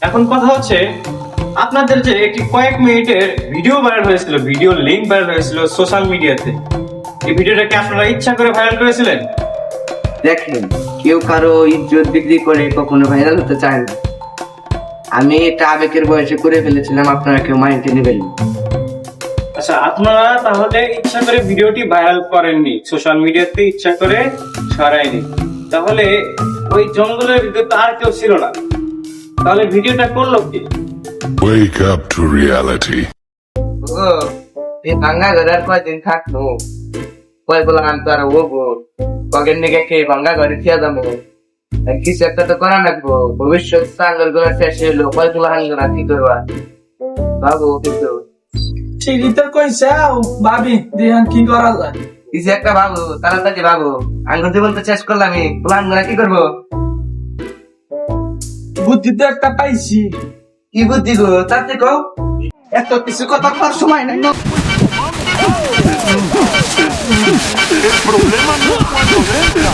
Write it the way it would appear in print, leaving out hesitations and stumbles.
এখন কথা হচ্ছে আপনাদের যে একটি কয়েক মিনিটের ভিডিও ভাইরাল হয়েছিল, ভিডিও লিংক ভাইরাল হয়েছিল সোশ্যাল মিডিয়াতে, এই ভিডিওটা কি আপনারা ইচ্ছা করে ভাইরাল করেছিলেন? দেখেন, কেউ কারো ইজ্জত বিক্রি করে কখনো ভাইরাল হতে চায় না। আমি এটা আবেগের বয়সে করে ফেলেছিলাম, আপনারা কেউ মাইন্ডে নেবেন না। আচ্ছা, আপনারা তাহলে ইচ্ছা করে ভিডিওটি ভাইরাল করেননি, সোশ্যাল মিডিয়াতে ইচ্ছা করে ছড়ায়নি, তাহলে ওই জঙ্গলের ভিতরে তো আর কেউ ছিল না, তাহলে ভিডিওটা করলো কি? Wake up to reality. ও এই ভাঙ্গা ঘরে আর কয়দিন থাকবো? কয় বলা আমি তো আর ওগো কগের নিকে খেয়ে ভাঙ্গা ঘরে থিয়া যাবো। কিছু একটা তো করা লাগবো। ভবিষ্যৎ সাঙ্গল গুলা শেষ হলো, কয়গুলো হাঙ্গল না কি করবা ভাবো। কিন্তু ঠিকই তো কইছাও, ভাবি দেখেন কি করা যায়। কিছু একটা ভাবো, তাড়াতাড়ি ভাবো। আঙ্গুল জীবন তো শেষ করলাম, প্ল্যান গুলা কি করবো? বুদ্ধি তো একটা পাইছি। কি বুদ্ধি গো, তাতে কও। এত কিছু কথা কর সময় নাই। El problema no es cuando venga.